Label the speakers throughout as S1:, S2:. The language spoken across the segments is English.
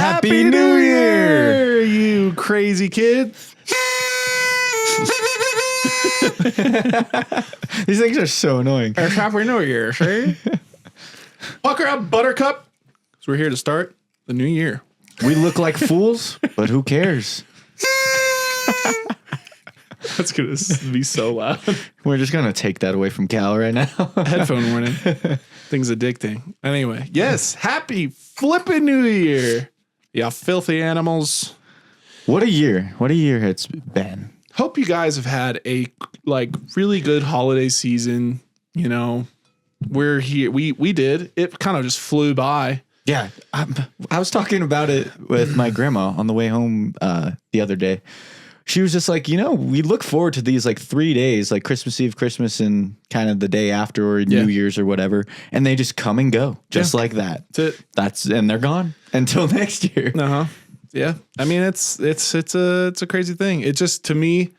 S1: Happy New Year,
S2: you crazy kids.
S1: These things are so annoying.
S2: It's Happy New Year, see? Pucker up, Buttercup. So we're here to start the new year.
S1: We look like fools, but who cares?
S2: That's going to be so loud.
S1: We're just going to take that away from Cal right now.
S2: Headphone warning. Thing's addicting. Anyway, yes, happy flippin' New Year. Yeah, filthy animals.
S1: What a year. What a year it's been.
S2: Hope you guys have had a really good holiday season. You know, we're here. We did. It kind of just flew by.
S1: Yeah. I was talking about it with my grandma on the way home the other day. She was just like, we look forward to these 3 days, like Christmas Eve, Christmas, and kind of the day after or New Year's or whatever. And they just come and go just like that.
S2: That's it.
S1: And they're gone until next year.
S2: Uh-huh. Yeah. I mean, it's a crazy thing. It just, to me,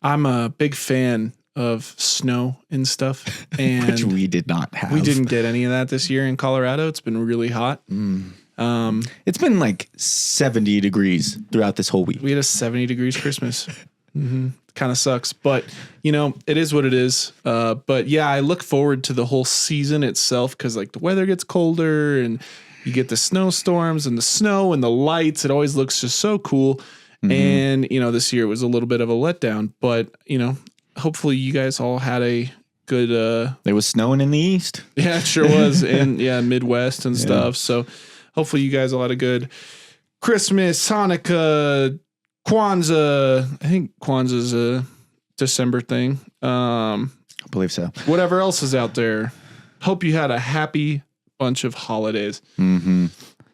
S2: I'm a big fan of snow and stuff. And
S1: which we did not have.
S2: We didn't get any of that this year in Colorado. It's been really hot.
S1: It's been 70 degrees throughout this whole week.
S2: We had a 70 degrees Christmas. Mm-hmm. Kind of sucks, but it is what it is. But yeah, I look forward to the whole season itself because the weather gets colder and you get the snowstorms and the snow and the lights. It always looks just so cool. Mm-hmm. And this year was a little bit of a letdown, but hopefully you guys all had a good.
S1: It was snowing in the east.
S2: Yeah, it sure was, and Midwest and stuff. So. Hopefully you guys all had a good Christmas, Hanukkah, Kwanzaa. I think Kwanzaa's a December thing.
S1: I believe so.
S2: Whatever else is out there. Hope you had a happy bunch of holidays.
S1: Mm-hmm.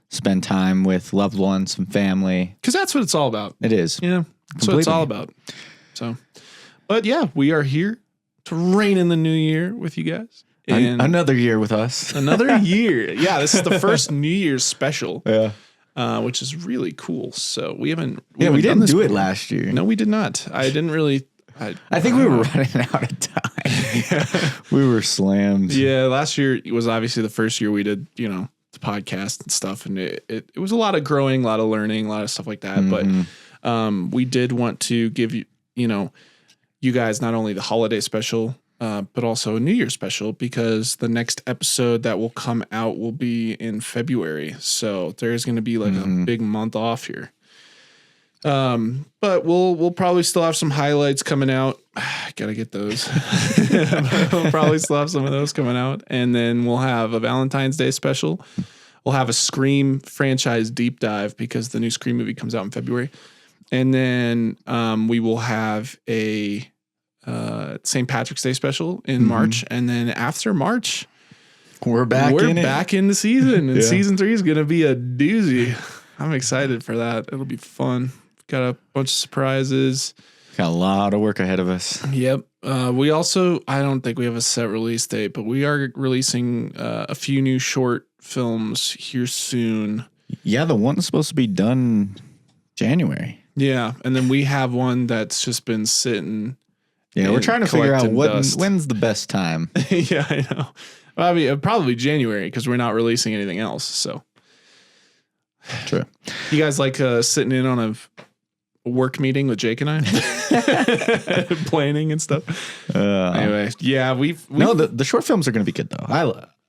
S1: Spend time with loved ones and family.
S2: Because that's what it's all about.
S1: It is.
S2: Yeah, that's what it's all about. So, but yeah, we are here to reign in the new year with you guys.
S1: And another year with us.
S2: Another year. Yeah, this is the first New Year's special.
S1: Yeah.
S2: Which is really cool. So we haven't.
S1: We didn't do it last year.
S2: No, we did not. I didn't really.
S1: I think we were running out of time. We were slammed.
S2: Yeah, last year was obviously the first year we did, the podcast and stuff. And it was a lot of growing, a lot of learning, a lot of stuff like that. Mm-hmm. But we did want to give you, you guys not only the holiday special, but also a New Year's special because the next episode that will come out will be in February. So there's going to be a big month off here. But we'll probably still have some highlights coming out. Gotta get those. We'll probably still have some of those coming out. And then we'll have a Valentine's Day special. We'll have a Scream franchise deep dive because the new Scream movie comes out in February. And then we will have a St. Patrick's Day special in March, and then after March,
S1: we're back
S2: in the season, and season 3 is gonna be a doozy. I'm excited for that. It'll be fun. Got a bunch of surprises.
S1: Got a lot of work ahead of us.
S2: Yep. We also, I don't think we have a set release date, but we are releasing a few new short films here soon.
S1: Yeah, the one's supposed to be done January.
S2: Yeah, and then we have one that's just been sitting.
S1: Yeah, we're trying to figure out when's the best time.
S2: Yeah, I know. Well, I mean, probably January because we're not releasing anything else. So
S1: true.
S2: You guys like sitting in on a work meeting with Jake and I, planning and stuff. Anyway, yeah, we've
S1: no. The short films are going to be good though.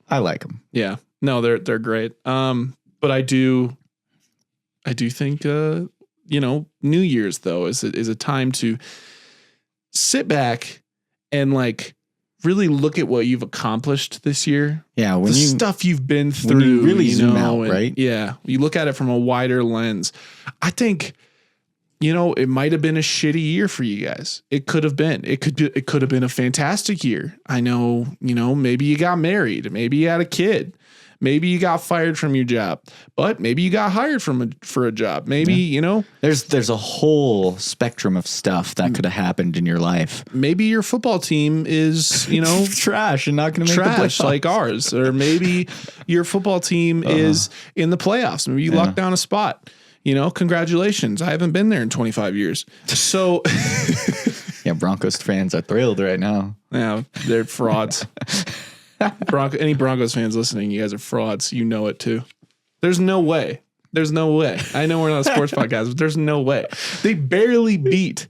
S1: I like them.
S2: Yeah, no, they're great. But I do think New Year's though is a time to sit back and really look at what you've accomplished this year.
S1: Yeah.
S2: When stuff you've been through,
S1: when you really zoom out, right?
S2: Yeah. You look at it from a wider lens. I think, it might've been a shitty year for you guys. It could have been, it could have been a fantastic year. I know, maybe you got married, maybe you had a kid. Maybe you got fired from your job, but maybe you got hired for a job. Maybe,
S1: there's a whole spectrum of stuff that could have happened in your life.
S2: Maybe your football team is,
S1: trash and not going to make the playoffs
S2: like ours. Or maybe your football team is in the playoffs. Maybe you lucked down a spot. Congratulations. I haven't been there in 25 years. So
S1: yeah, Broncos fans are thrilled right now.
S2: Yeah, they're frauds. Any Broncos fans listening, you guys are frauds. You know it too. There's no way There's no way. I know we're not a sports podcast, but there's no way. They barely beat.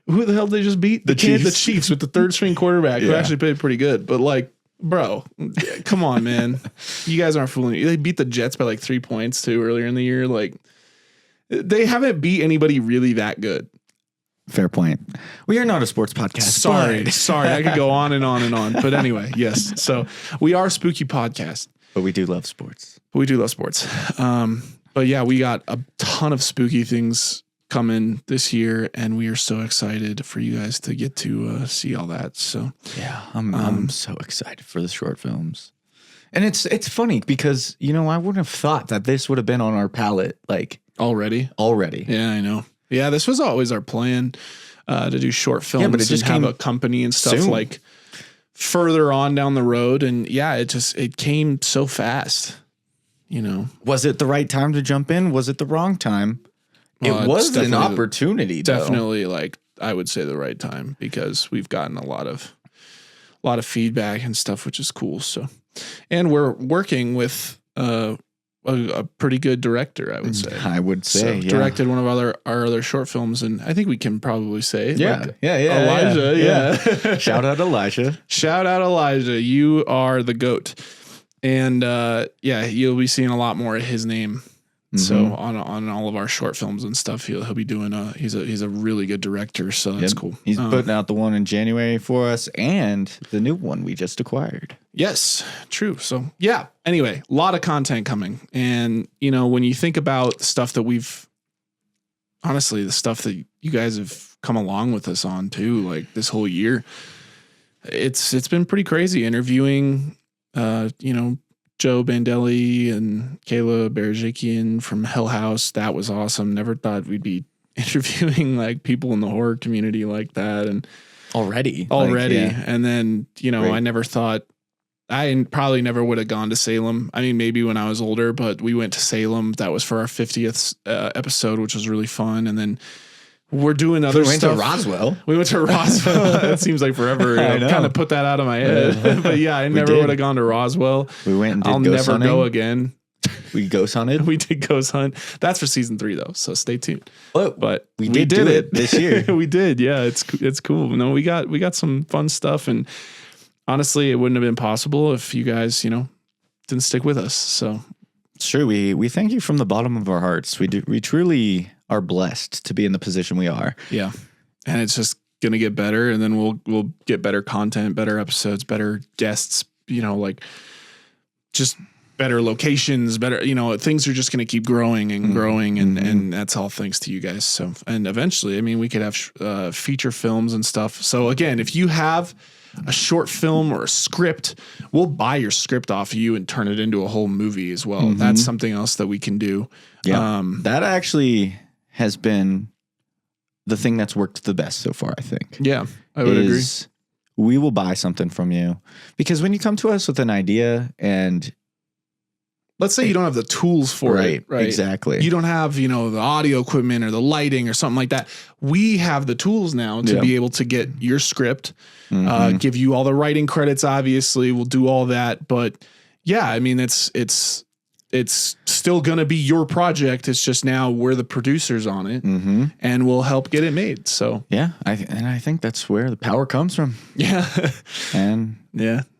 S2: Who the hell did they just beat? The Chiefs with the third string quarterback who actually played pretty good. But like, bro, come on, man. You guys aren't fooling me. They beat the Jets by like 3 points too earlier in the year. Like, they haven't beat anybody really that good.
S1: Fair point. We are not a sports podcast.
S2: Sorry. I could go on and on and on. But anyway, yes. So we are a spooky podcast.
S1: But we do love sports.
S2: We do love sports. But yeah, we got a ton of spooky things coming this year, and we are so excited for you guys to get to see all that. So
S1: yeah, I'm so excited for the short films. And it's funny because, you know, I wouldn't have thought that this would have been on our palette like
S2: already.
S1: Yeah,
S2: I know. Yeah, this was always our plan to do short films,
S1: but it just
S2: and have a company and stuff like further on down the road. And yeah, it came so fast, you know.
S1: Was it the right time to jump in? Was it the wrong time? It was an opportunity.
S2: Definitely, like I would say the right time, because we've gotten a lot of feedback and stuff, which is cool. So, and we're working with a pretty good director, I would say. Directed one of our other short films, and I think we can probably say, Elijah, yeah.
S1: Shout out Elijah.
S2: You are the GOAT, and you'll be seeing a lot more of his name. So on all of our short films and stuff, he'll be doing he's a really good director, so that's cool.
S1: He's putting out the one in January for us and the new one we just acquired.
S2: Yes, true. So yeah, anyway, a lot of content coming. And you know, when you think about the stuff that the stuff that you guys have come along with us on too, like this whole year, it's been pretty crazy interviewing, Joe Bandelli and Kayla Berejiklian from Hell House. That was awesome. Never thought we'd be interviewing like people in the horror community like that. And
S1: already.
S2: And then, I never thought, I probably never would have gone to Salem. I mean, maybe when I was older, but we went to Salem. That was for our 50th episode, which was really fun. And then we're doing other stuff. We went to Roswell. That seems like forever. I kind of put that out of my head. But yeah, I never would have gone to Roswell.
S1: We went and did
S2: I'll never go again.
S1: We ghost hunted.
S2: We did ghost hunt. That's for season 3 though, so stay tuned.
S1: But we did do it this year.
S2: We did. Yeah, it's cool. No, we got some fun stuff, and honestly, it wouldn't have been possible if you guys, didn't stick with us. So
S1: it's true. We thank you from the bottom of our hearts. We truly are blessed to be in the position we are.
S2: Yeah. And it's just going to get better, and then we'll get better content, better episodes, better guests, just better locations, better, things are just going to keep growing and growing, and that's all thanks to you guys. So, and eventually, I mean, we could have feature films and stuff. So again, if you have a short film or a script, we'll buy your script off of you and turn it into a whole movie as well. That's something else that we can do.
S1: Yeah. That actually has been the thing that's worked the best so far, I think.
S2: Yeah, I would agree.
S1: We will buy something from you, because when you come to us with an idea, and
S2: let's say you don't have the tools for it, right?
S1: Exactly.
S2: You don't have, the audio equipment or the lighting or something like that. We have the tools now to be able to get your script, give you all the writing credits. Obviously, we'll do all that. But yeah, I mean, it's still going to be your project. It's just now we're the producers on it, and we'll help get it made. So
S1: yeah, I think that's where the power comes from.
S2: Yeah.
S1: And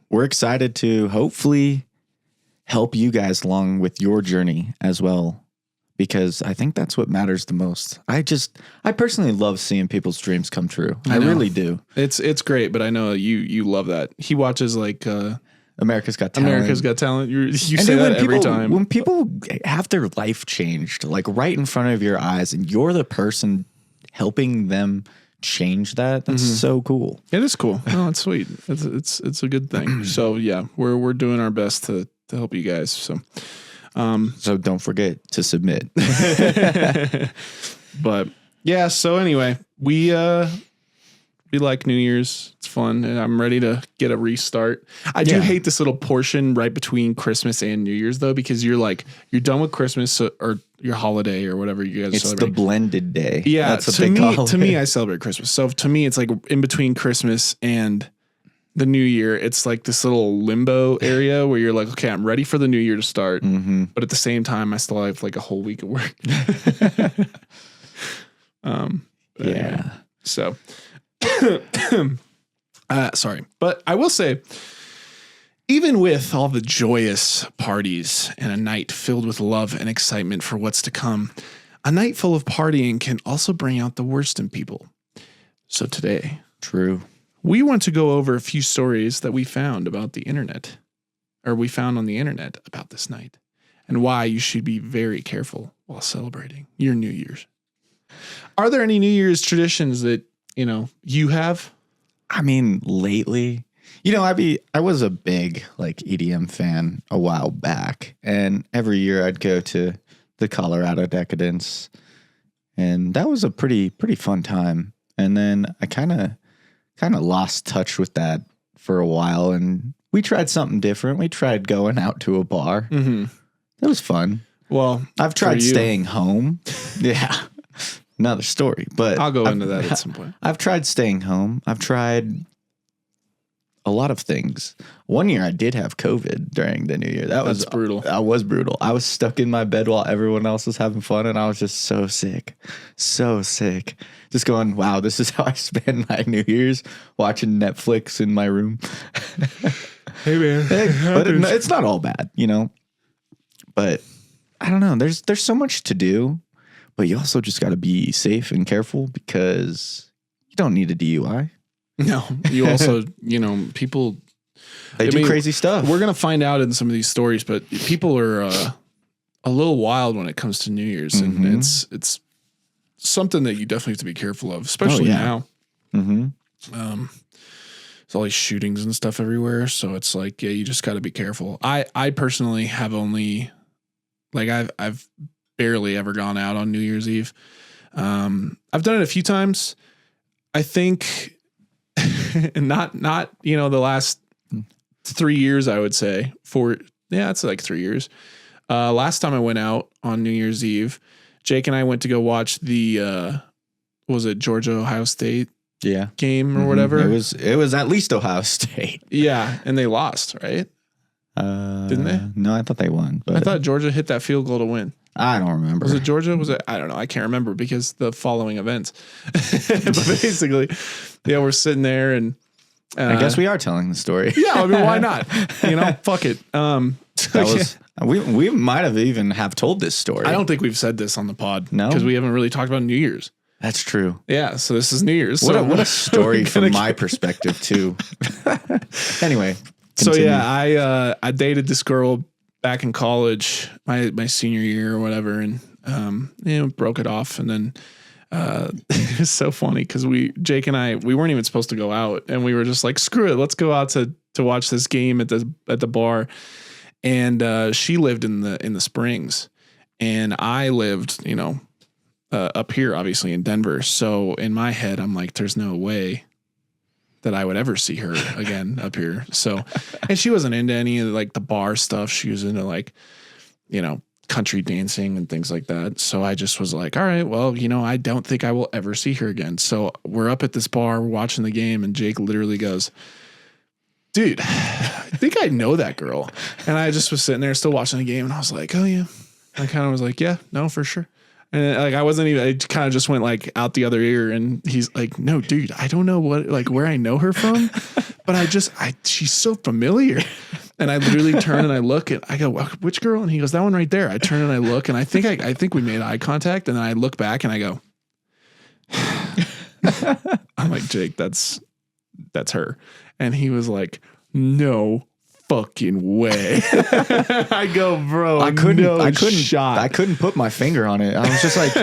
S1: we're excited to hopefully help you guys along with your journey as well, because I think that's what matters the most. I personally love seeing people's dreams come true. I really do.
S2: It's great, but I know you love that. He watches like
S1: America's Got Talent.
S2: You say that every time.
S1: When people have their life changed, like right in front of your eyes, and you're the person helping them change that, that's so cool.
S2: It is cool. No, it's sweet. It's a good thing. So yeah, we're doing our best to help you guys. So
S1: don't forget to submit.
S2: But yeah, so anyway, we like New Year's. It's fun, and I'm ready to get a restart. I do hate this little portion right between Christmas and New Year's though, because you're done with Christmas or your holiday or whatever you guys celebrate.
S1: It's the blended day.
S2: Yeah, that's what they call it. To me, I celebrate Christmas. So to me, it's like in between Christmas and the new year, it's like this little limbo area where you're like, okay, I'm ready for the new year to start.
S1: Mm-hmm.
S2: But at the same time, I still have like a whole week of work.
S1: Yeah.
S2: So, sorry. But I will say, even with all the joyous parties and a night filled with love and excitement for what's to come, a night full of partying can also bring out the worst in people. So today,
S1: True.
S2: we want to go over a few stories that we found about the internet, or we found on the internet about this night, and why you should be very careful while celebrating your New Year's. Are there any New Year's traditions that, you have?
S1: I mean, lately, I was a big like EDM fan a while back, and every year I'd go to the Colorado Decadence, and that was a pretty fun time. And then I kind of lost touch with that for a while, and we tried something different. We tried going out to a bar.
S2: Mm-hmm.
S1: It was fun.
S2: Well,
S1: I've tried staying home. Yeah. Another story, but
S2: I'll go into that at some point.
S1: I've tried staying home. I've tried a lot of things. One year I did have COVID during the New Year. That's
S2: brutal.
S1: That was brutal. I was stuck in my bed while everyone else was having fun, and I was just so sick. Just going, wow, this is how I spend my New Year's, watching Netflix in my room.
S2: Hey, man.
S1: But it's not all bad, But I don't know. There's so much to do, but you also just got to be safe and careful because you don't need a DUI.
S2: No, you also, people.
S1: They do crazy stuff.
S2: We're going to find out in some of these stories, but people are a little wild when it comes to New Year's.
S1: Mm-hmm.
S2: And it's something that you definitely have to be careful of, especially now.
S1: Mm-hmm.
S2: There's all these shootings and stuff everywhere. So it's like, yeah, you just got to be careful. I personally have only, like, I've barely ever gone out on New Year's Eve. I've done it a few times. I think not, the last 3 years, I would say it's like 3 years. Last time I went out on New Year's Eve, Jake and I went to go watch the, was it Georgia, Ohio State game or whatever?
S1: It was at least Ohio State.
S2: Yeah. And they lost, right? Didn't they?
S1: No, I thought they won. But
S2: I thought Georgia hit that field goal to win.
S1: I don't remember.
S2: Was it Georgia? Was it? I don't know. I can't remember because the following events. But basically, yeah, we're sitting there and
S1: I guess we are telling the story.
S2: Yeah, I mean, why not? Fuck it.
S1: That was we might have even have told this story.
S2: I don't think we've said this on the pod.
S1: No,
S2: because we haven't really talked about New Year's.
S1: That's true.
S2: Yeah, so this is New Year's.
S1: What a story from my perspective too. Anyway,
S2: continue. So yeah, I dated this girl back in college, my senior year or whatever, and broke it off, and then it was so funny because Jake and I weren't even supposed to go out, and we were just like, screw it, let's go out to watch this game at the bar, and she lived in the Springs, and I lived up here obviously in Denver. So in my head, I'm like, there's no way that I would ever see her again up here. So, and she wasn't into any of like the bar stuff. She was into like, country dancing and things like that. So I just was like, all right, well, I don't think I will ever see her again. So we're up at this bar, we're watching the game, and Jake literally goes, dude, I think I know that girl. And I just was sitting there still watching the game, and I was like, oh yeah. I kind of was like, yeah, no, for sure. And like, I kind of just went like out the other ear, and he's like, no, dude, I don't know where I know her from, but she's so familiar. And I literally turn and I look, and I go, which girl? And he goes, that one right there. I turn and I look, and I think we made eye contact, and then I look back and I go, I'm like, Jake, that's her. And he was like, no fucking way. I go, bro, I
S1: couldn't put my finger on it. I was just like,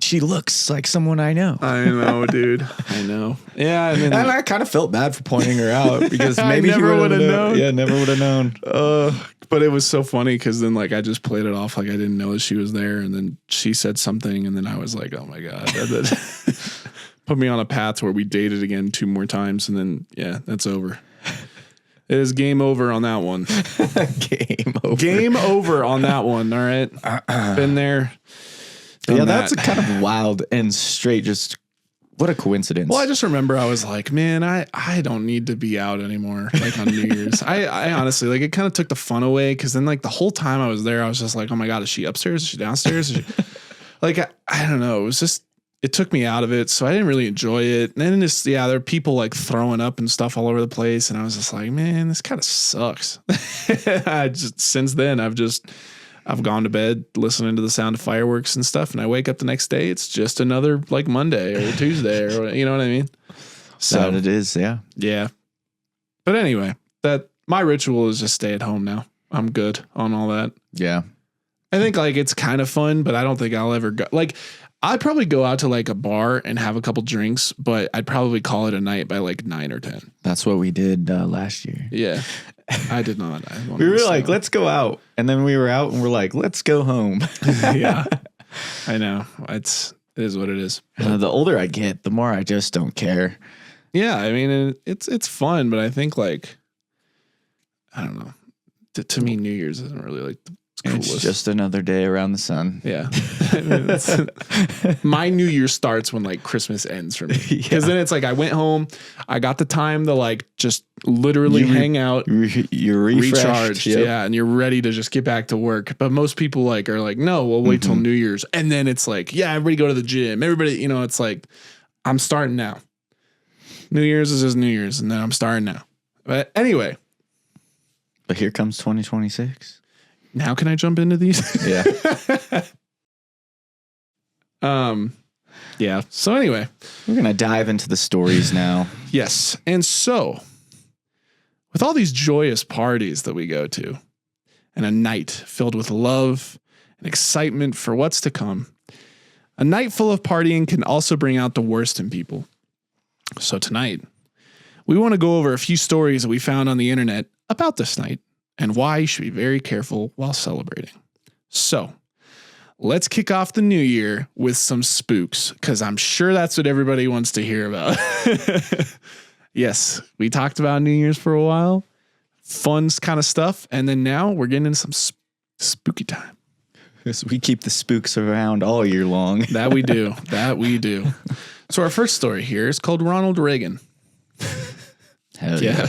S1: she looks like someone I know.
S2: I know, dude. I know. Yeah, I mean,
S1: and I kind of felt bad for pointing her out because maybe
S2: I never would have known.
S1: Yeah, never would have known.
S2: But it was so funny because then like I just played it off like I didn't know that she was there, and then she said something, and then I was like, oh my god, that put me on a path where we dated again 2 more times, and then yeah, that's over. It is game over on that one. Game over on that one. All right. Been there.
S1: Yeah, that's kind of wild and straight, just What a coincidence.
S2: Well, I just remember I was like, man, I don't need to be out anymore. Like on New Year's, I honestly, like, it kind of took the fun away. Cause then like the whole time I was there, I was just like, oh my God, is she upstairs? Is she downstairs? Like, I don't know. It was just, it took me out of it. So I didn't really enjoy it. And then just, there are people like throwing up and stuff all over the place. And I was just like, man, this kind of sucks. Since then I've gone to bed listening to the sound of fireworks and stuff. And I wake up the next day. It's just another like Monday or Tuesday or, you know what I mean?
S1: So that it is. Yeah.
S2: Yeah. But anyway, my ritual is just stay at home now. I'm good on all that.
S1: Yeah.
S2: I think like it's kind of fun, but I don't think I'll ever go. Like, I'd probably go out to like a bar and have a couple drinks, but I'd probably call it a night by like 9 or 10.
S1: That's what we did last year.
S2: Yeah. I did not.
S1: We were like, let's go out. And then we were out and we're like, let's go home.
S2: Yeah. I know. It is what it is.
S1: The older I get, the more I just don't care.
S2: Yeah. I mean, it's fun, but I think like, I don't know. To me, New Year's isn't really like the coolest.
S1: It's just another day around the sun.
S2: Yeah. My New Year starts when like Christmas ends for me. Because then it's like I went home, I got the time to like just literally hang out.
S1: You're recharged.
S2: Yep. Yeah. And you're ready to just get back to work. But most people like are like, no, we'll wait till New Year's. And then it's like, yeah, everybody go to the gym. Everybody, you know, it's like, I'm starting now. New Year's is just New Year's. And then I'm starting now. But anyway.
S1: But here comes 2026.
S2: Now can I jump into these?
S1: Yeah.
S2: Yeah. So anyway,
S1: we're going to dive into the stories now.
S2: Yes. And so with all these joyous parties that we go to and a night filled with love and excitement for what's to come, a night full of partying can also bring out the worst in people. So tonight, we want to go over a few stories that we found on the internet about this night and why you should be very careful while celebrating. So let's kick off the new year with some spooks, because I'm sure that's what everybody wants to hear about. Yes, we talked about New Year's for a while. Fun kind of stuff. And then now we're getting into some spooky time.
S1: We keep the spooks around all year long.
S2: That we do. That we do. So our first story here is called Ronald Reagan.
S1: Hell yeah.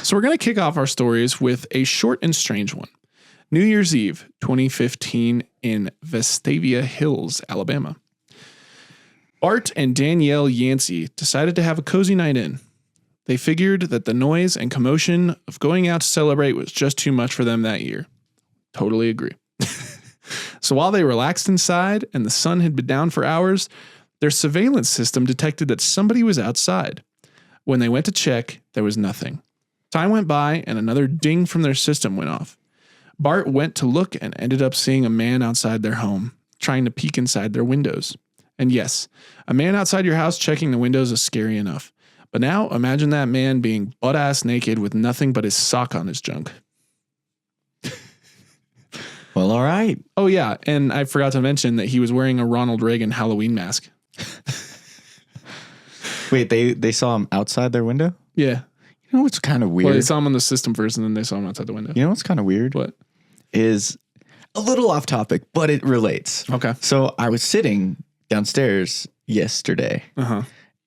S2: So we're going to kick off our stories with a short and strange one. New Year's Eve, 2015 in Vestavia Hills, Alabama. Bart and Danielle Yancey decided to have a cozy night in. They figured that the noise and commotion of going out to celebrate was just too much for them that year. Totally agree. So while they relaxed inside and the sun had been down for hours, their surveillance system detected that somebody was outside. When they went to check, there was nothing. Time went by and another ding from their system went off. Bart went to look and ended up seeing a man outside their home, trying to peek inside their windows. And yes, a man outside your house checking the windows is scary enough. But now imagine that man being butt-ass naked with nothing but his sock on his junk.
S1: Well, all right.
S2: Oh, yeah. And I forgot to mention that he was wearing a Ronald Reagan Halloween mask.
S1: Wait, they saw him outside their window?
S2: Yeah.
S1: You know what's kind of weird?
S2: Well, they saw him on the system first, and then they saw him outside the window.
S1: You know what's kind of weird?
S2: What?
S1: Is a little off topic, but it relates.
S2: Okay.
S1: So I was sitting downstairs yesterday,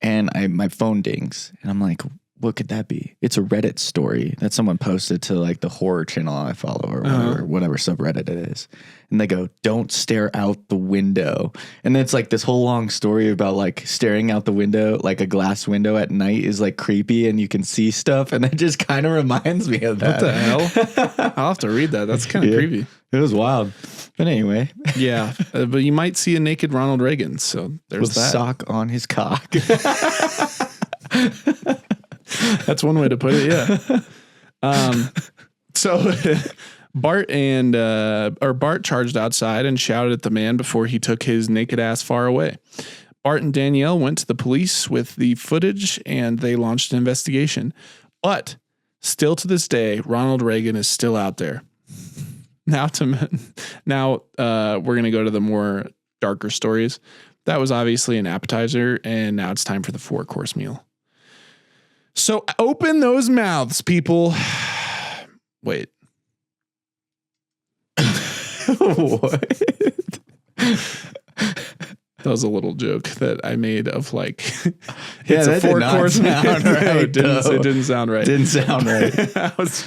S1: and my phone dings, and I'm like, what could that be? It's a Reddit story that someone posted to like the horror channel I follow or whatever subreddit it is. And they go, don't stare out the window. And it's like this whole long story about like staring out the window, like a glass window at night is like creepy and you can see stuff. And it just kind of reminds me of that.
S2: What the hell? I'll have to read that. That's kind of creepy.
S1: It was wild. But anyway.
S2: Yeah. But you might see a naked Ronald Reagan. So there's
S1: with
S2: that.
S1: A sock on his cock.
S2: That's one way to put it. Yeah. So Bart charged outside and shouted at the man before he took his naked ass far away. Bart and Danielle went to the police with the footage and they launched an investigation. But still to this day, Ronald Reagan is still out there. Now we're going to go to the more darker stories. That was obviously an appetizer, and now it's time for the 4-course meal. So open those mouths, people. Wait.
S1: What?
S2: That was a little joke that I made of like,
S1: Yeah,
S2: it's
S1: that
S2: a
S1: did not
S2: 4-course
S1: sound
S2: No,
S1: right,
S2: it didn't sound right.
S1: Didn't sound right.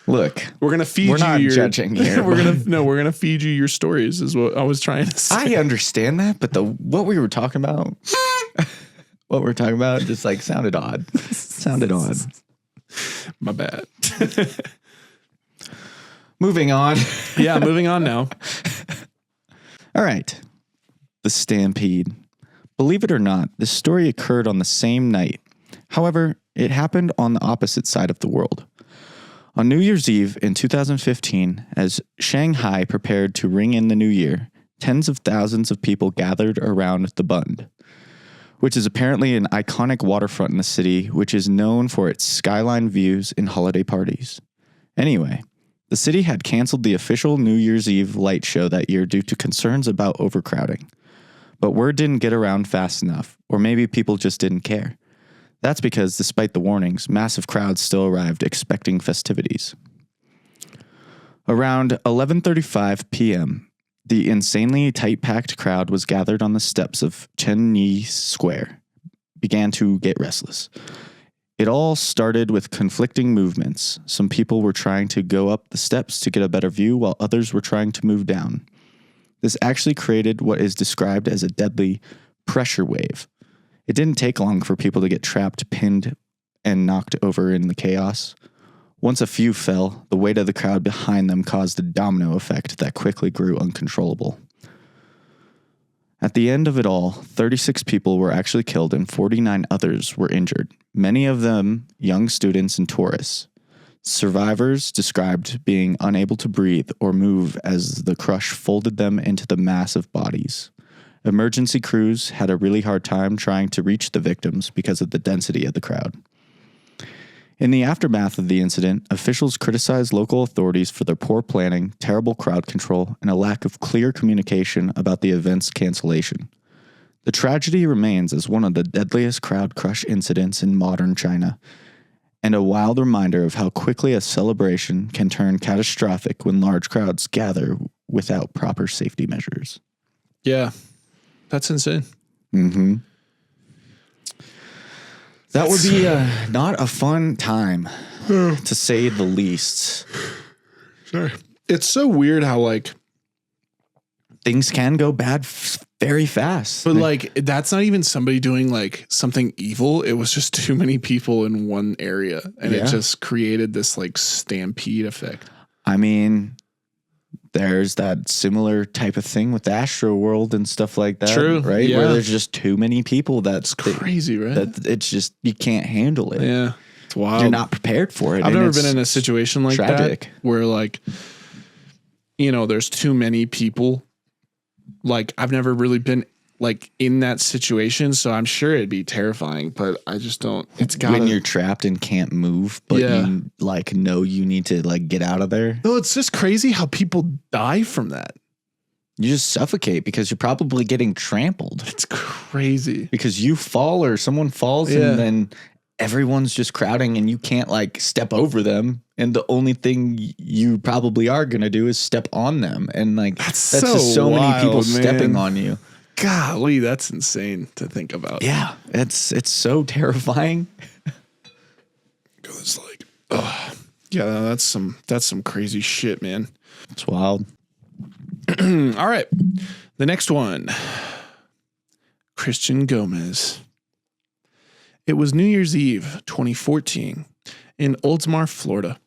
S1: Look,
S2: We're gonna feed
S1: we're
S2: you
S1: not
S2: your
S1: judging here.
S2: we're gonna feed you your stories is what I was trying to say.
S1: I understand that, but what we were talking about, just like sounded odd. Sounded odd.
S2: My bad.
S1: Moving on.
S2: Yeah, moving on now.
S1: All right. The Stampede. Believe it or not, this story occurred on the same night. However, it happened on the opposite side of the world. On New Year's Eve in 2015, as Shanghai prepared to ring in the new year, tens of thousands of people gathered around the Bund, which is apparently an iconic waterfront in the city, which is known for its skyline views and holiday parties. Anyway, the city had canceled the official New Year's Eve light show that year due to concerns about overcrowding. But word didn't get around fast enough, or maybe people just didn't care. That's because, despite the warnings, massive crowds still arrived expecting festivities. Around 11:35 p.m., the insanely tight-packed crowd was gathered on the steps of Chenyi Square, began to get restless. It all started with conflicting movements. Some people were trying to go up the steps to get a better view, while others were trying to move down. This actually created what is described as a deadly pressure wave. It didn't take long for people to get trapped, pinned, and knocked over in the chaos. Once a few fell, the weight of the crowd behind them caused a domino effect that quickly grew uncontrollable. At the end of it all, 36 people were actually killed and 49 others were injured, many of them young students and tourists. Survivors described being unable to breathe or move as the crush folded them into the massive bodies. Emergency crews had a really hard time trying to reach the victims because of the density of the crowd. In the aftermath of the incident, officials criticized local authorities for their poor planning, terrible crowd control, and a lack of clear communication about the event's cancellation. The tragedy remains as one of the deadliest crowd crush incidents in modern China, and a wild reminder of how quickly a celebration can turn catastrophic when large crowds gather without proper safety measures.
S2: Yeah, that's insane.
S1: Mm-hmm. That would be not a fun time, to say the least.
S2: Sure. It's so weird how, like,
S1: things can go bad very fast.
S2: But, like, that's not even somebody doing, like, something evil. It was just too many people in one area. And it just created this, like, stampede effect.
S1: I mean, there's that similar type of thing with the Astro World and stuff like that.
S2: True.
S1: Right?
S2: Yeah.
S1: Where there's just too many people. That's
S2: crazy, right?
S1: That it's just, you can't handle it.
S2: Yeah. It's wild.
S1: You're not prepared for it.
S2: I've never been in a situation like that where, like, you know, there's too many people. Like, I've never really been, like, in that situation, so I'm sure it'd be terrifying, but I just don't. It's got
S1: when you're trapped and can't move, but you, like, know you need to, like, get out of there.
S2: No, it's just crazy how people die from that.
S1: You just suffocate because you're probably getting trampled.
S2: It's crazy.
S1: Because you fall or someone falls and then everyone's just crowding and you can't, like, step over them. And the only thing you probably are going to do is step on them. And, like, that's just so wild, many people stepping on you.
S2: Golly, that's insane to think about.
S1: Yeah, it's so terrifying.
S2: It's like, oh, yeah, that's some crazy shit, man.
S1: It's wild.
S2: All right, the next one, Christian Gomez. It was New Year's Eve, 2014, in Oldsmar, Florida.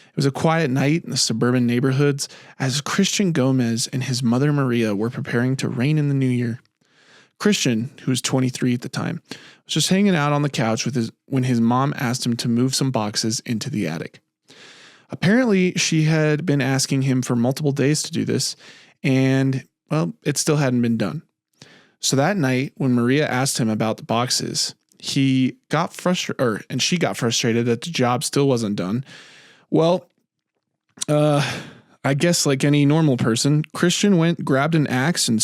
S2: It was a quiet night in the suburban neighborhoods as Christian Gomez and his mother Maria were preparing to reign in the new year. Christian, who was 23 at the time, was just hanging out on the couch when his mom asked him to move some boxes into the attic. Apparently, she had been asking him for multiple days to do this, and, well, it still hadn't been done. So that night, when Maria asked him about the boxes, she got frustrated that the job still wasn't done. Well, I guess like any normal person, Christian grabbed an axe and,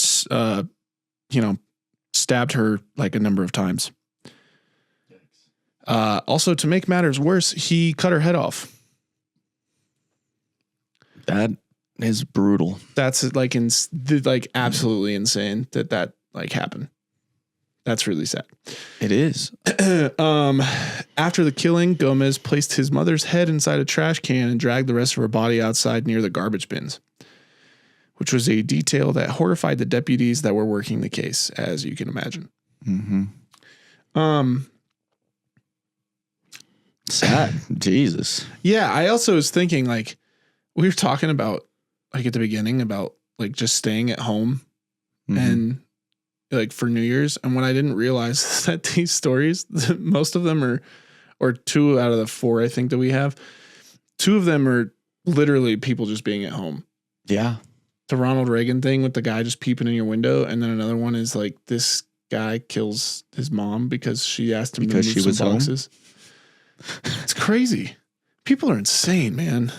S2: stabbed her like a number of times. Also, to make matters worse, he cut her head off. That
S1: is brutal.
S2: That's like absolutely insane that like happen. That's really sad.
S1: It is.
S2: After the killing, Gomez placed his mother's head inside a trash can and dragged the rest of her body outside near the garbage bins, which was a detail that horrified the deputies that were working the case, as you can imagine.
S1: Sad. Jesus.
S2: Yeah, I also was thinking, like, we were talking about, like, at the beginning about, like, just staying at home and, like, for New Year's. And what I didn't realize is that these stories, most of them are, or 2 out of the 4, I think, that we have, 2 of them are literally people just being at home.
S1: Yeah.
S2: The Ronald Reagan thing with the guy just peeping in your window. And then another one is, like, this guy kills his mom because she asked him to move some boxes. It's crazy. People are insane, man.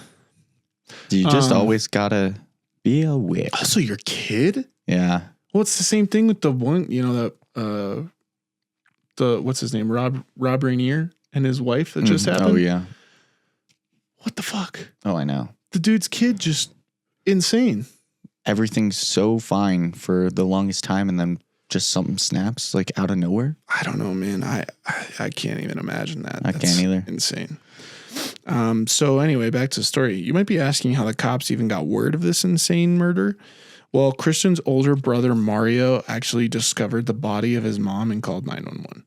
S1: You just always gotta be aware.
S2: Also, your kid?
S1: Yeah.
S2: Well, it's the same thing with the one, you know, the what's his name? Rob Rainier and his wife that just happened.
S1: Oh, yeah.
S2: What the fuck?
S1: Oh, I know.
S2: The dude's kid just insane.
S1: Everything's so fine for the longest time, and then just something snaps like out of nowhere.
S2: I don't know, man. I can't even imagine that.
S1: I can't either.
S2: Insane. So anyway, back to the story. You might be asking how the cops even got word of this insane murder. Well, Christian's older brother, Mario, actually discovered the body of his mom and called 911.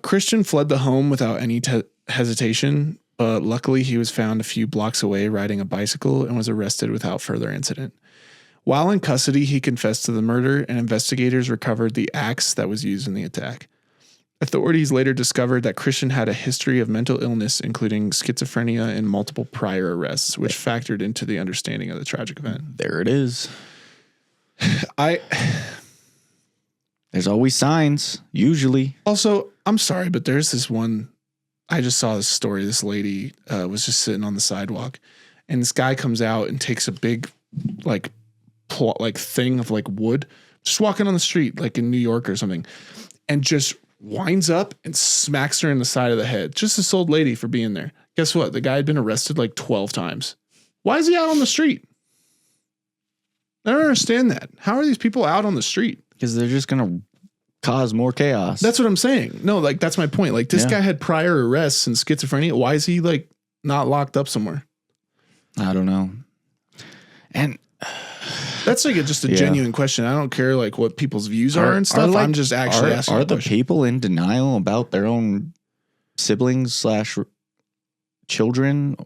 S2: Christian fled the home without any hesitation, but luckily he was found a few blocks away riding a bicycle and was arrested without further incident. While in custody, he confessed to the murder, and investigators recovered the axe that was used in the attack. Authorities later discovered that Christian had a history of mental illness, including schizophrenia and multiple prior arrests, which factored into the understanding of the tragic event.
S1: There it is. There's always signs, usually.
S2: Also, I'm sorry, but there's this one. I just saw this story. This lady was just sitting on the sidewalk, and this guy comes out and takes a big, like thing of like wood, just walking on the street, like in New York or something, and just winds up and smacks her in the side of the head. Just this old lady for being there. Guess what? The guy had been arrested like 12 times. Why is he out on the street? I don't understand that. How are these people out on the street?
S1: Because they're just going to cause more chaos.
S2: That's what I'm saying. No, like that's my point. Like this guy had prior arrests and schizophrenia. Why is he like not locked up somewhere?
S1: I don't know. And
S2: that's like just a genuine question. I don't care like what people's views are and stuff. I'm just actually asking.
S1: Are the people in denial about their own siblings / children?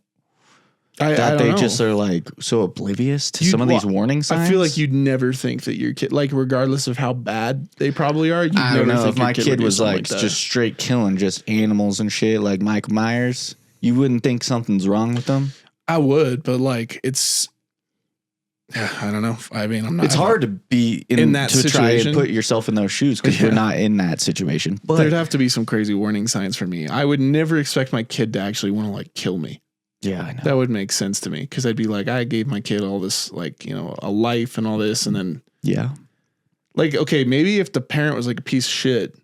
S1: That they just are like so oblivious to some of these warning signs?
S2: I feel like you'd never think that your kid, like regardless of how bad they probably are,
S1: I don't know if my kid was like just straight killing just animals and shit like Michael Myers. You wouldn't think something's wrong with them?
S2: I would, but like it's, I don't know. I mean, I'm not.
S1: It's hard to be in that situation. Try and put yourself in those shoes because we're not in that situation. But
S2: there'd have to be some crazy warning signs for me. I would never expect my kid to actually want to like kill me.
S1: Yeah, I know.
S2: That would make sense to me because I'd be like, I gave my kid all this, like, you know, a life and all this. And then, like, okay, maybe if the parent was like a piece of shit,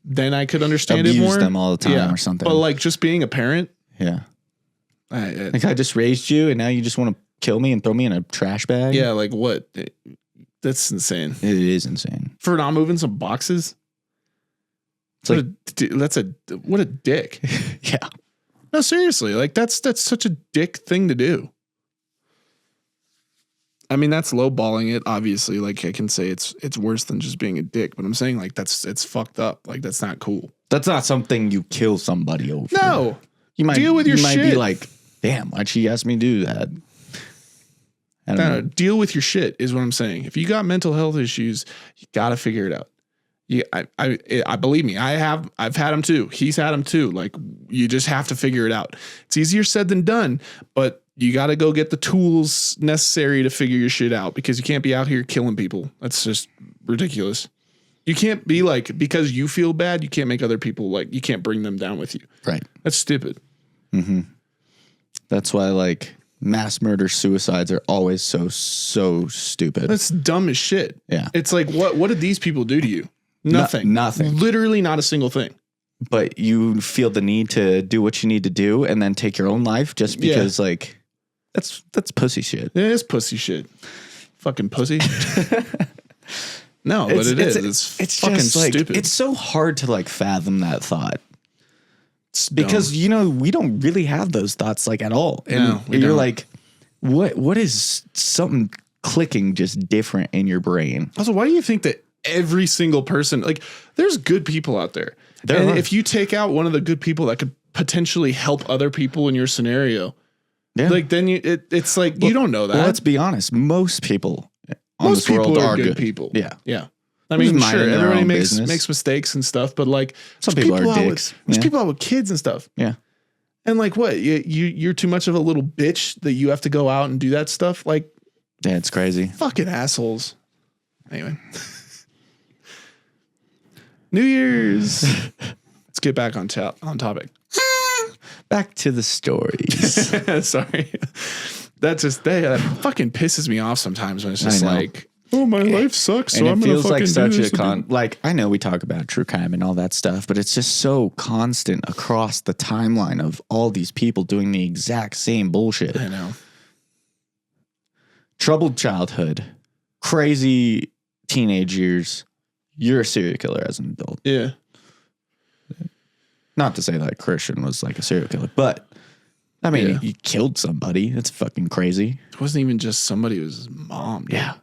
S2: then I could understand it more.
S1: Abuse them all the time or something.
S2: But like just being a parent.
S1: Yeah. Like I just raised you and now you just want to kill me and throw me in a trash bag?
S2: Yeah, like what? That's insane.
S1: It is insane.
S2: For not moving some boxes? What a dick.
S1: Yeah.
S2: No, seriously, like that's such a dick thing to do. I mean, that's lowballing it, obviously. Like I can say it's worse than just being a dick, but I'm saying like it's fucked up. Like that's not cool.
S1: That's not something you kill somebody over.
S2: No.
S1: You might
S2: deal with your shit.
S1: You might be like, damn, why'd she ask me to do that? I don't know.
S2: Deal with your shit is what I'm saying. If you got mental health issues, you got to figure it out. Yeah, I believe me. I've had them too. He's had them too. Like you just have to figure it out. It's easier said than done, but you got to go get the tools necessary to figure your shit out because you can't be out here killing people. That's just ridiculous. You can't be like, because you feel bad, you can't make other people like, you can't bring them down with you.
S1: Right.
S2: That's stupid.
S1: Mm-hmm. That's why like mass murder suicides are always so stupid.
S2: That's dumb as shit.
S1: Yeah.
S2: It's like, what did these people do to you? Nothing.
S1: Nothing.
S2: Literally not a single thing.
S1: But you feel the need to do what you need to do and then take your own life just because like that's pussy shit.
S2: It is pussy shit. Fucking pussy. No, but it's fucking
S1: just like,
S2: stupid.
S1: it's so hard to like fathom that thought.
S2: It's
S1: Because,
S2: dumb.
S1: you know, we don't really have those thoughts like at all. And
S2: No, we
S1: you're
S2: don't.
S1: like, what is something clicking just different in your brain?
S2: Also, why do you think that every single person, like, there's good people out there.
S1: There are.
S2: If you take out one of the good people that could potentially help other people in your scenario,
S1: Yeah.
S2: like then it's like you don't know that.
S1: Well, let's be honest. Most people on
S2: Most
S1: this world
S2: people
S1: are good
S2: people.
S1: Yeah.
S2: Yeah. I
S1: Just
S2: mean,
S1: minding
S2: sure,
S1: their
S2: everybody
S1: own
S2: makes
S1: business.
S2: mistakes and stuff, but like
S1: Some
S2: there's
S1: people are
S2: out
S1: dicks.
S2: there's
S1: Yeah.
S2: people out with kids and stuff.
S1: Yeah.
S2: And like what? You're too much of a little bitch that you have to go out and do that stuff? Like
S1: Yeah, it's crazy.
S2: fucking assholes. Anyway. New Year's. Let's get back on topic.
S1: Back to the stories.
S2: Sorry. That fucking pisses me off sometimes when it's just
S1: I know.
S2: like, oh, my life sucks, so
S1: And
S2: I'm
S1: it
S2: gonna
S1: feels
S2: fucking
S1: like such
S2: do
S1: a
S2: this.
S1: like I know we talk about true crime and all that stuff, but it's just so constant across the timeline of all these people doing the exact same bullshit.
S2: I know.
S1: Troubled childhood, crazy teenage years. You're a serial killer as an adult.
S2: Yeah.
S1: Not to say that Christian was like a serial killer, but I mean,
S2: Yeah.
S1: he killed somebody. That's fucking crazy.
S2: It wasn't even just somebody, it was his mom. Dude.
S1: Yeah.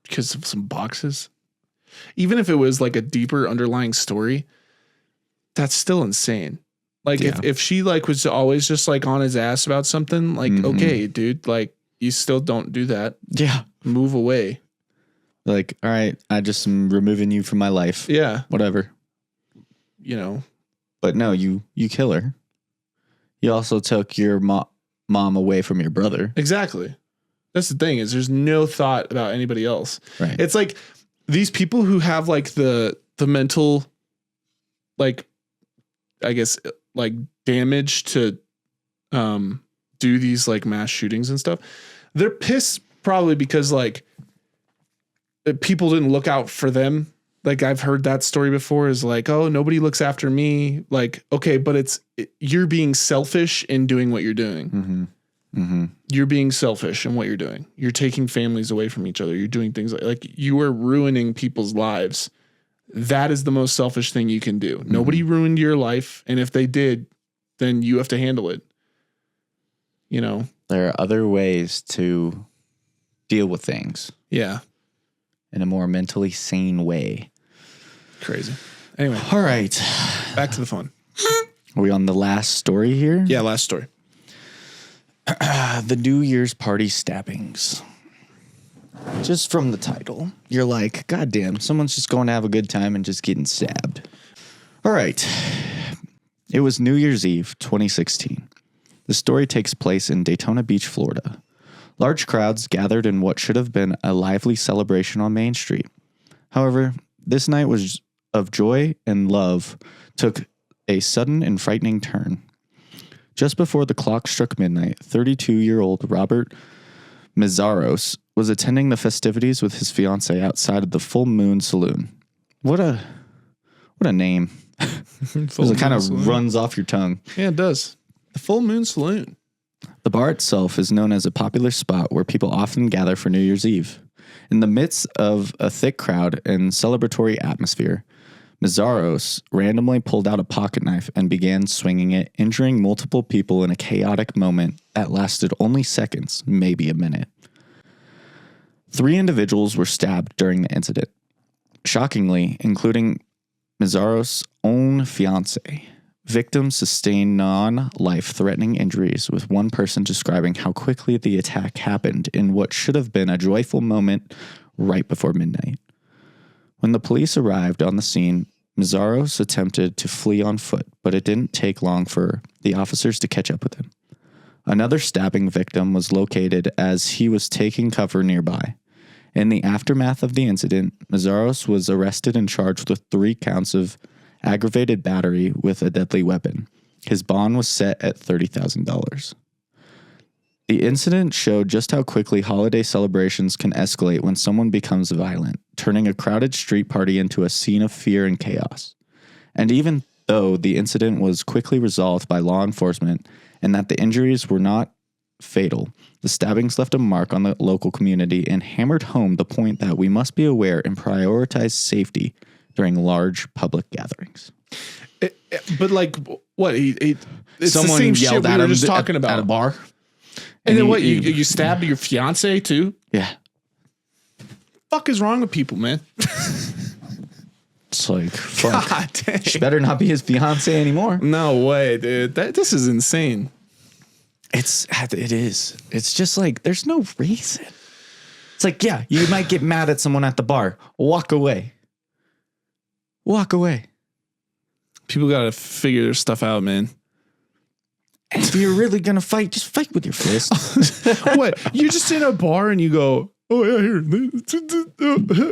S2: Because of some boxes. Even if it was like a deeper underlying story, that's still insane. Like
S1: Yeah.
S2: if she like was always just like on his ass about something, like,
S1: Mhm.
S2: okay, dude, like you still don't do that.
S1: Yeah.
S2: Move away.
S1: Like, all right, I just am removing you from my life.
S2: Yeah.
S1: Whatever.
S2: You know.
S1: But no, you kill her. You also took your mom away from your brother.
S2: Exactly. That's the thing, is there's no thought about anybody else.
S1: Right.
S2: It's like these people who have like the mental, like, I guess, like damage to do these like mass shootings and stuff. They're pissed probably because like people didn't look out for them. Like I've heard that story before, is like, oh, nobody looks after me. Like, okay, but you're being selfish in doing what you're doing.
S1: Mm-hmm. Mm-hmm.
S2: You're being selfish in what you're doing. You're taking families away from each other. You're doing things like you are ruining people's lives. That is the most selfish thing you can do.
S1: Mm-hmm.
S2: Nobody ruined your life. And if they did, then you have to handle it. You know?
S1: There are other ways to deal with things
S2: Yeah.
S1: in a more mentally sane way.
S2: Crazy. Anyway,
S1: All right.
S2: back to the fun.
S1: Are we on the last story here?
S2: Yeah, last story.
S1: The New Year's party stabbings. Just from the title, you're like, God damn, someone's just going to have a good time and just getting stabbed. All right. It was New Year's Eve, 2016. The story takes place in Daytona Beach, Florida. Large crowds gathered in what should have been a lively celebration on Main Street. However, this night was of joy and love took a sudden and frightening turn. Just before the clock struck midnight, 32-year-old Robert Mizaros was attending the festivities with his fiancée outside of the Full Moon Saloon. What a name. It kind of runs off your tongue.
S2: Yeah, it does. The Full Moon Saloon.
S1: The bar itself is known as a popular spot where people often gather for New Year's Eve. In the midst of a thick crowd and celebratory atmosphere, Mizaros randomly pulled out a pocket knife and began swinging it, injuring multiple people in a chaotic moment that lasted only seconds, maybe a minute. 3 individuals were stabbed during the incident, shockingly, including Mizaros' own fiancée. Victims sustained non-life-threatening injuries, with one person describing how quickly the attack happened in what should have been a joyful moment right before midnight. When the police arrived on the scene, Mizaros attempted to flee on foot, but it didn't take long for the officers to catch up with him. Another stabbing victim was located as he was taking cover nearby. In the aftermath of the incident, Mizaros was arrested and charged with 3 counts of aggravated battery with a deadly weapon. His bond was set at $30,000. The incident showed just how quickly holiday celebrations can escalate when someone becomes violent, turning a crowded street party into a scene of fear and chaos. And even though the incident was quickly resolved by law enforcement and that the injuries were not fatal. The stabbings left a mark on the local community and hammered home the point that we must be aware and prioritize safety during large public gatherings.
S2: But like, what? It's
S1: Someone
S2: the same shit
S1: yelled
S2: we
S1: at
S2: were
S1: him
S2: just talking
S1: at
S2: about.
S1: a bar.
S2: And then what? You stabbed your fiance too?
S1: Yeah.
S2: Fuck is wrong with people, man?
S1: It's like, fuck.
S2: God dang.
S1: She better not be his fiance anymore.
S2: No way, dude. This is insane.
S1: It is. It's just like, there's no reason. It's like, yeah, you might get mad at someone at the bar. Walk away. Walk away.
S2: People got to figure their stuff out, man.
S1: And if you're really going to fight, just fight with your fist.
S2: What? You're just in a bar and you go, oh, yeah, here.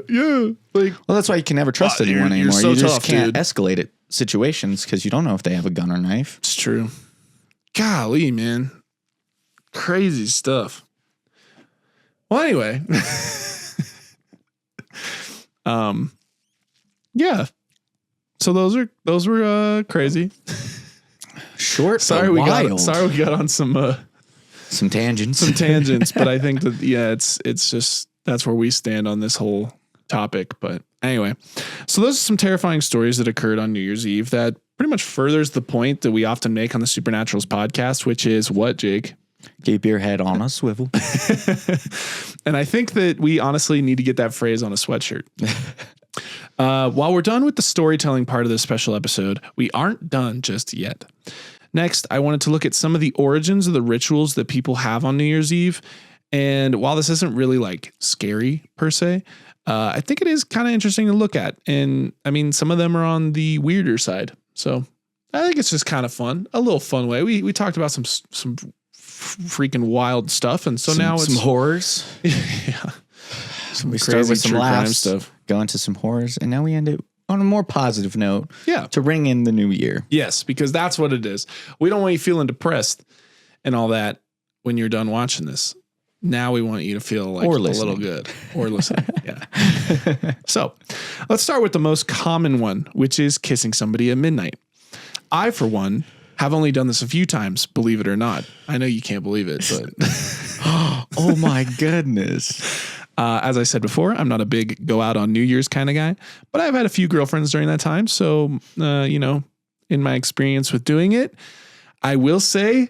S2: Yeah. Like,
S1: Well, that's why you can never trust anyone
S2: you're
S1: anymore.
S2: so
S1: You just
S2: tough,
S1: can't
S2: dude.
S1: escalate it situations because you don't know if they have a gun or knife.
S2: it's true. Golly, man. Crazy stuff. Well, anyway. Yeah. So those were crazy.
S1: Short,
S2: Sorry
S1: but
S2: we
S1: wild.
S2: got on some
S1: Tangents.
S2: tangents, but I think that it's just that's where we stand on this whole topic. But anyway, so those are some terrifying stories that occurred on New Year's Eve that pretty much furthers the point that we often make on the Supernaturals podcast, which is what, Jake?
S1: Keep your head on a swivel.
S2: And I think that we honestly need to get that phrase on a sweatshirt. While we're done with the storytelling part of this special episode, we aren't done just yet. Next, I wanted to look at some of the origins of the rituals that people have on New Year's Eve. And while this isn't really like scary per se, I think it is kind of interesting to look at. And I mean, some of them are on the weirder side. So I think it's just kind of fun, a little fun way. We talked about some freaking wild stuff. And so now it's
S1: some horrors.
S2: yeah.
S1: We start with some
S2: true crime
S1: laughs,
S2: stuff.
S1: go into some horrors, and now we end it on a more positive note.
S2: Yeah.
S1: To ring in the new year.
S2: Yes, because that's what it is. We don't want you feeling depressed and all that when you're done watching this. Now we want you to feel like
S1: Or
S2: a little good or listen. Yeah. So let's start with the most common one, which is kissing somebody at midnight. I, for one, have only done this a few times, believe it or not. I know you can't believe it, but
S1: Oh my goodness.
S2: as I said before, I'm not a big go out on New Year's kind of guy, but I've had a few girlfriends during that time. So, in my experience with doing it, I will say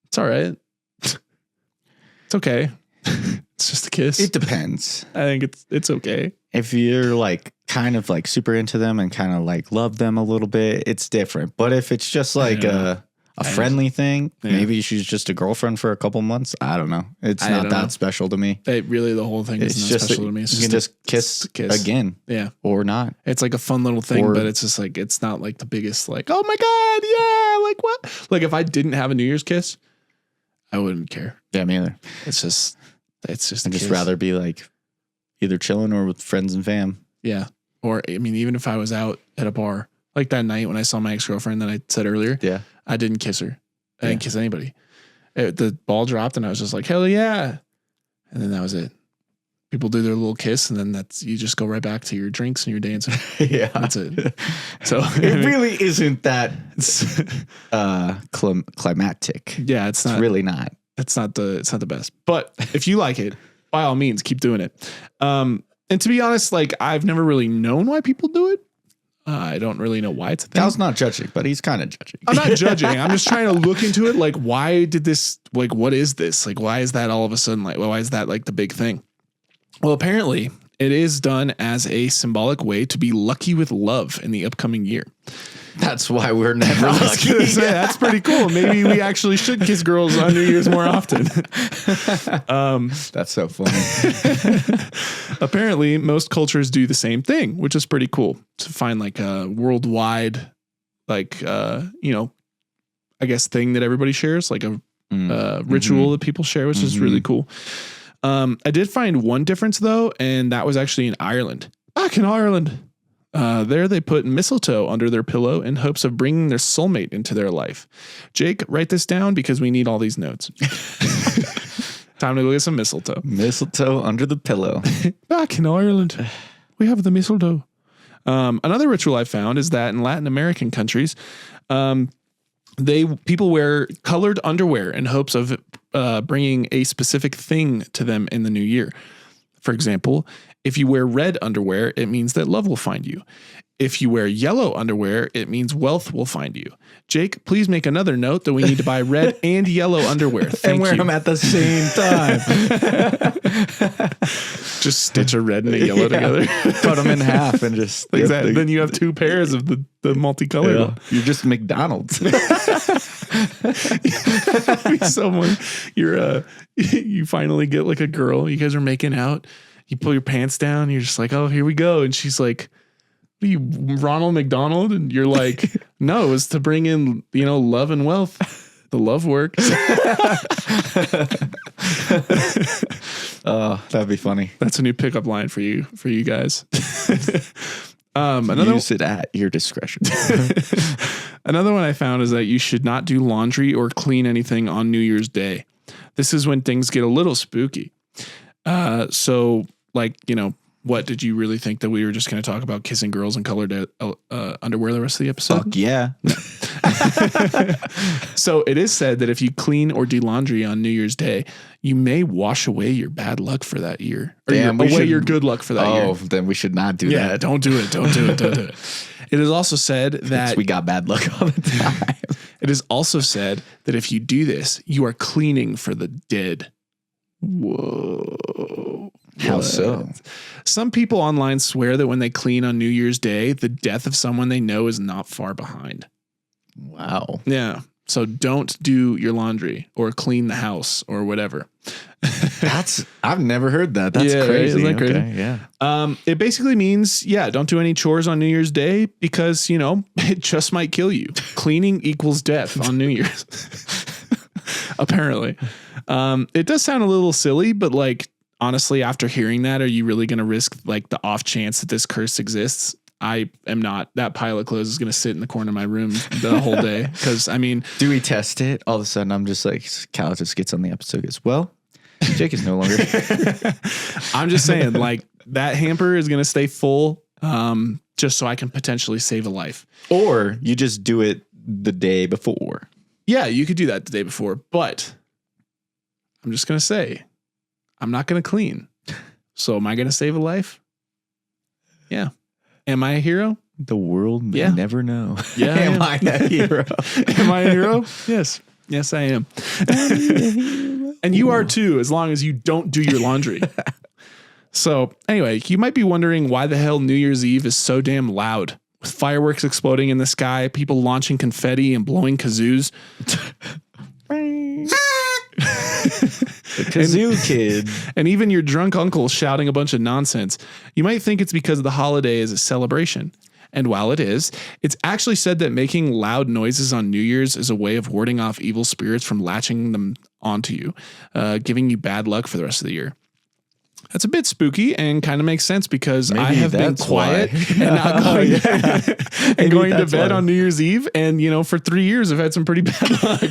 S2: it's all right. It's okay. It's just a kiss.
S1: It depends.
S2: I think it's okay.
S1: If you're like kind of like super into them and kind of like love them a little bit, it's different. But if it's just like a friendly thing, maybe she's just a girlfriend for a couple months. I don't know. It's not that special to me.
S2: The whole thing
S1: It's
S2: isn't
S1: just
S2: special to me. It's
S1: you can just kiss again.
S2: Yeah.
S1: Or not.
S2: It's like a fun little thing, but it's just like, it's not like the biggest, like, oh my God, yeah, like what? Like if I didn't have a New Year's kiss, I wouldn't care.
S1: Yeah, me either.
S2: It's just
S1: I'd just rather be like either chilling or with friends and fam.
S2: Yeah. Or, I mean, even if I was out at a bar, like that night when I saw my ex-girlfriend that I said earlier,
S1: Yeah.
S2: I didn't kiss her. I didn't kiss anybody. The ball dropped and I was just like, hell yeah. And then that was it. People do their little kiss and then you just go right back to your drinks and your dancing.
S1: Yeah.
S2: That's it. So
S1: it really isn't that climactic.
S2: Yeah, it's not
S1: really not.
S2: It's not the best. But if you like it, by all means, keep doing it. And to be honest, like I've never really known why people do it. I don't really know why it's a thing.
S1: Cal's not judging, but he's kind of judging.
S2: I'm not judging. I'm just trying to look into it. Like, why did this, like, what is this? Like, why is that all of a sudden, like, why is that like the big thing? Well, apparently it is done as a symbolic way to be lucky with love in the upcoming year.
S1: That's why we're never lucky.
S2: Say, that's pretty cool. Maybe we actually should kiss girls on New Year's more often.
S1: That's so funny.
S2: Apparently, most cultures do the same thing, which is pretty cool to find like a worldwide, like, I guess thing that everybody shares, like a ritual that people share, which is really cool. I did find one difference though, and that was actually in Ireland. Back in Ireland. There they put mistletoe under their pillow in hopes of bringing their soulmate into their life. Jake, write this down because we need all these notes. Time to go get some mistletoe.
S1: Mistletoe under the pillow.
S2: Back in Ireland, we have the mistletoe. Another ritual I found is that in Latin American countries, people wear colored underwear in hopes of bringing a specific thing to them in the new year. For example, if you wear red underwear, it means that love will find you. If you wear yellow underwear, it means wealth will find you. Jake, please make another note that we need to buy red and yellow underwear. Thank
S1: and wear
S2: you.
S1: them at the same time.
S2: Just stitch a red and a yellow together.
S1: Cut them in half and just
S2: Exactly. Then you have two pairs of the multicolored one.
S1: You're just McDonald's.
S2: Someone you finally get like a girl. You guys are making out. You pull your pants down. You're just like, oh, here we go. And she's like, what are you, Ronald McDonald? And you're like, no, it's to bring in, love and wealth. The love works.
S1: Oh, that'd be funny.
S2: That's a new pickup line for you guys.
S1: Use it at your discretion.
S2: Another one I found is that you should not do laundry or clean anything on New Year's Day. This is when things get a little spooky. So like, what did you really think that we were just going to talk about kissing girls in colored underwear the rest of the episode?
S1: Fuck yeah.
S2: So it is said that if you clean or do laundry on New Year's Day, you may wash away your bad luck for that year. Or your good luck for that year.
S1: Oh, then we should not do that.
S2: Yeah, don't do it. Don't do it. Don't do it. It is also said that
S1: we got bad luck all the time.
S2: It is also said that if you do this, you are cleaning for the dead. Whoa.
S1: How so?
S2: Some people online swear that when they clean on New Year's Day, the death of someone they know is not far behind.
S1: Wow.
S2: Yeah. So don't do your laundry or clean the house or whatever.
S1: I've never heard that. That's
S2: crazy.
S1: Right?
S2: Isn't that crazy?
S1: Okay, yeah.
S2: It basically means, don't do any chores on New Year's Day because, it just might kill you. Cleaning equals death on New Year's. Apparently. It does sound a little silly, but like, honestly, after hearing that, are you really going to risk like the off chance that this curse exists? I am not. That pile of clothes is going to sit in the corner of my room the whole day. Because do
S1: we test it? All of a sudden, I'm just like, Cal just gets on the episode. Goes, well, Jake is no longer.
S2: I'm just saying, like that hamper is going to stay full, just so I can potentially save a life.
S1: Or you just do it the day before.
S2: Yeah, you could do that the day before, but I'm just going to say, I'm not going to clean. So am I going to save a life? Yeah. Am I a hero?
S1: The world may never know.
S2: Yeah.
S1: Am I a hero?
S2: Am I a hero? Yes. Yes, I am. And you are too, as long as you don't do your laundry. So anyway, you might be wondering why the hell New Year's Eve is so damn loud. With fireworks exploding in the sky, people launching confetti and blowing kazoos.
S1: The kazoo kid.
S2: And even your drunk uncle shouting a bunch of nonsense. You might think it's because the holiday is a celebration. And while it is, it's actually said that making loud noises on New Year's is a way of warding off evil spirits from latching them onto you, giving you bad luck for the rest of the year. That's a bit spooky and kind of makes sense because I have been quiet and not going, and going to bed on New Year's Eve. And, for 3 years, I've had some pretty bad luck.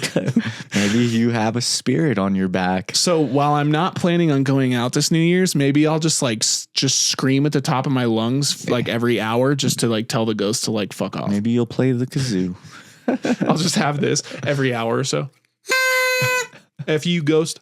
S1: Maybe you have a spirit on your back.
S2: So while I'm not planning on going out this New Year's, maybe I'll just scream at the top of my lungs like every hour just to tell the ghost to fuck off.
S1: Maybe you'll play the kazoo.
S2: I'll just have this every hour or so. F you, ghost.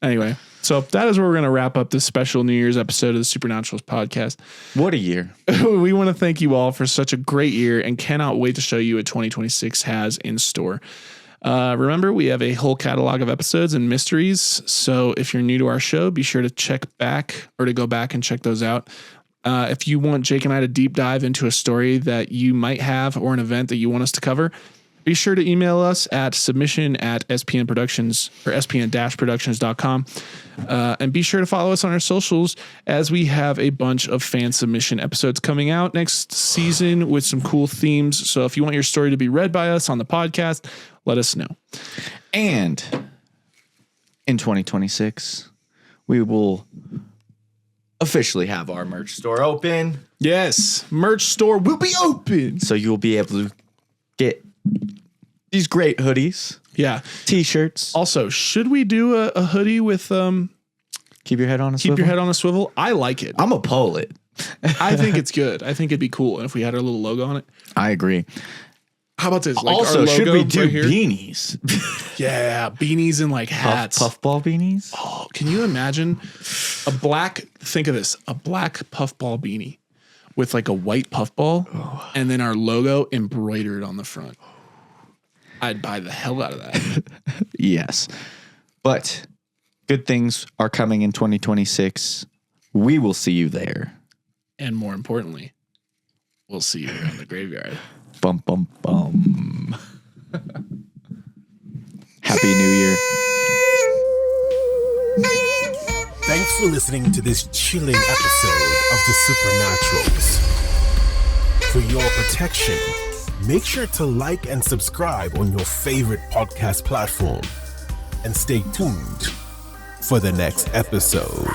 S2: Anyway, so that is where we're going to wrap up this special New Year's episode of the Supernaturals podcast.
S1: What a year.
S2: We want to thank you all for such a great year and cannot wait to show you what 2026 has in store. Remember, we have a whole catalog of episodes and mysteries. So if you're new to our show, be sure to go back and check those out. If you want Jake and I to deep dive into a story that you might have or an event that you want us to cover, be sure to email us at submission@SPN Productions or SPN-Productions.com. And be sure to follow us on our socials as we have a bunch of fan submission episodes coming out next season with some cool themes. So if you want your story to be read by us on the podcast, let us know.
S1: And in 2026, we will officially have our merch store open.
S2: Yes, merch store will be open.
S1: So you'll be able to get these great hoodies.
S2: Yeah.
S1: T-shirts.
S2: Also, should we do a hoodie with
S1: keep your head on a swivel?
S2: Keep your head on a swivel? I like it.
S1: I'm a pull it.
S2: I think it's good. I think it'd be cool if we had our little logo on it.
S1: I agree.
S2: How about this? Like
S1: Also,
S2: our
S1: should
S2: logo
S1: we do
S2: right here?
S1: beanies?
S2: Yeah, beanies and like hats.
S1: Puffball beanies?
S2: Oh, can you imagine think of this, a black puffball beanie with like a white puffball and then our logo embroidered on the front. I'd buy the hell out of that.
S1: Yes. But good things are coming in 2026. We will see you there.
S2: And more importantly, we'll see you around the graveyard.
S1: Bum, bum, bum. Happy New Year.
S3: Thanks for listening to this chilling episode of The Supernaturals. For your protection, make sure to like and subscribe on your favorite podcast platform. And stay tuned for the next episode.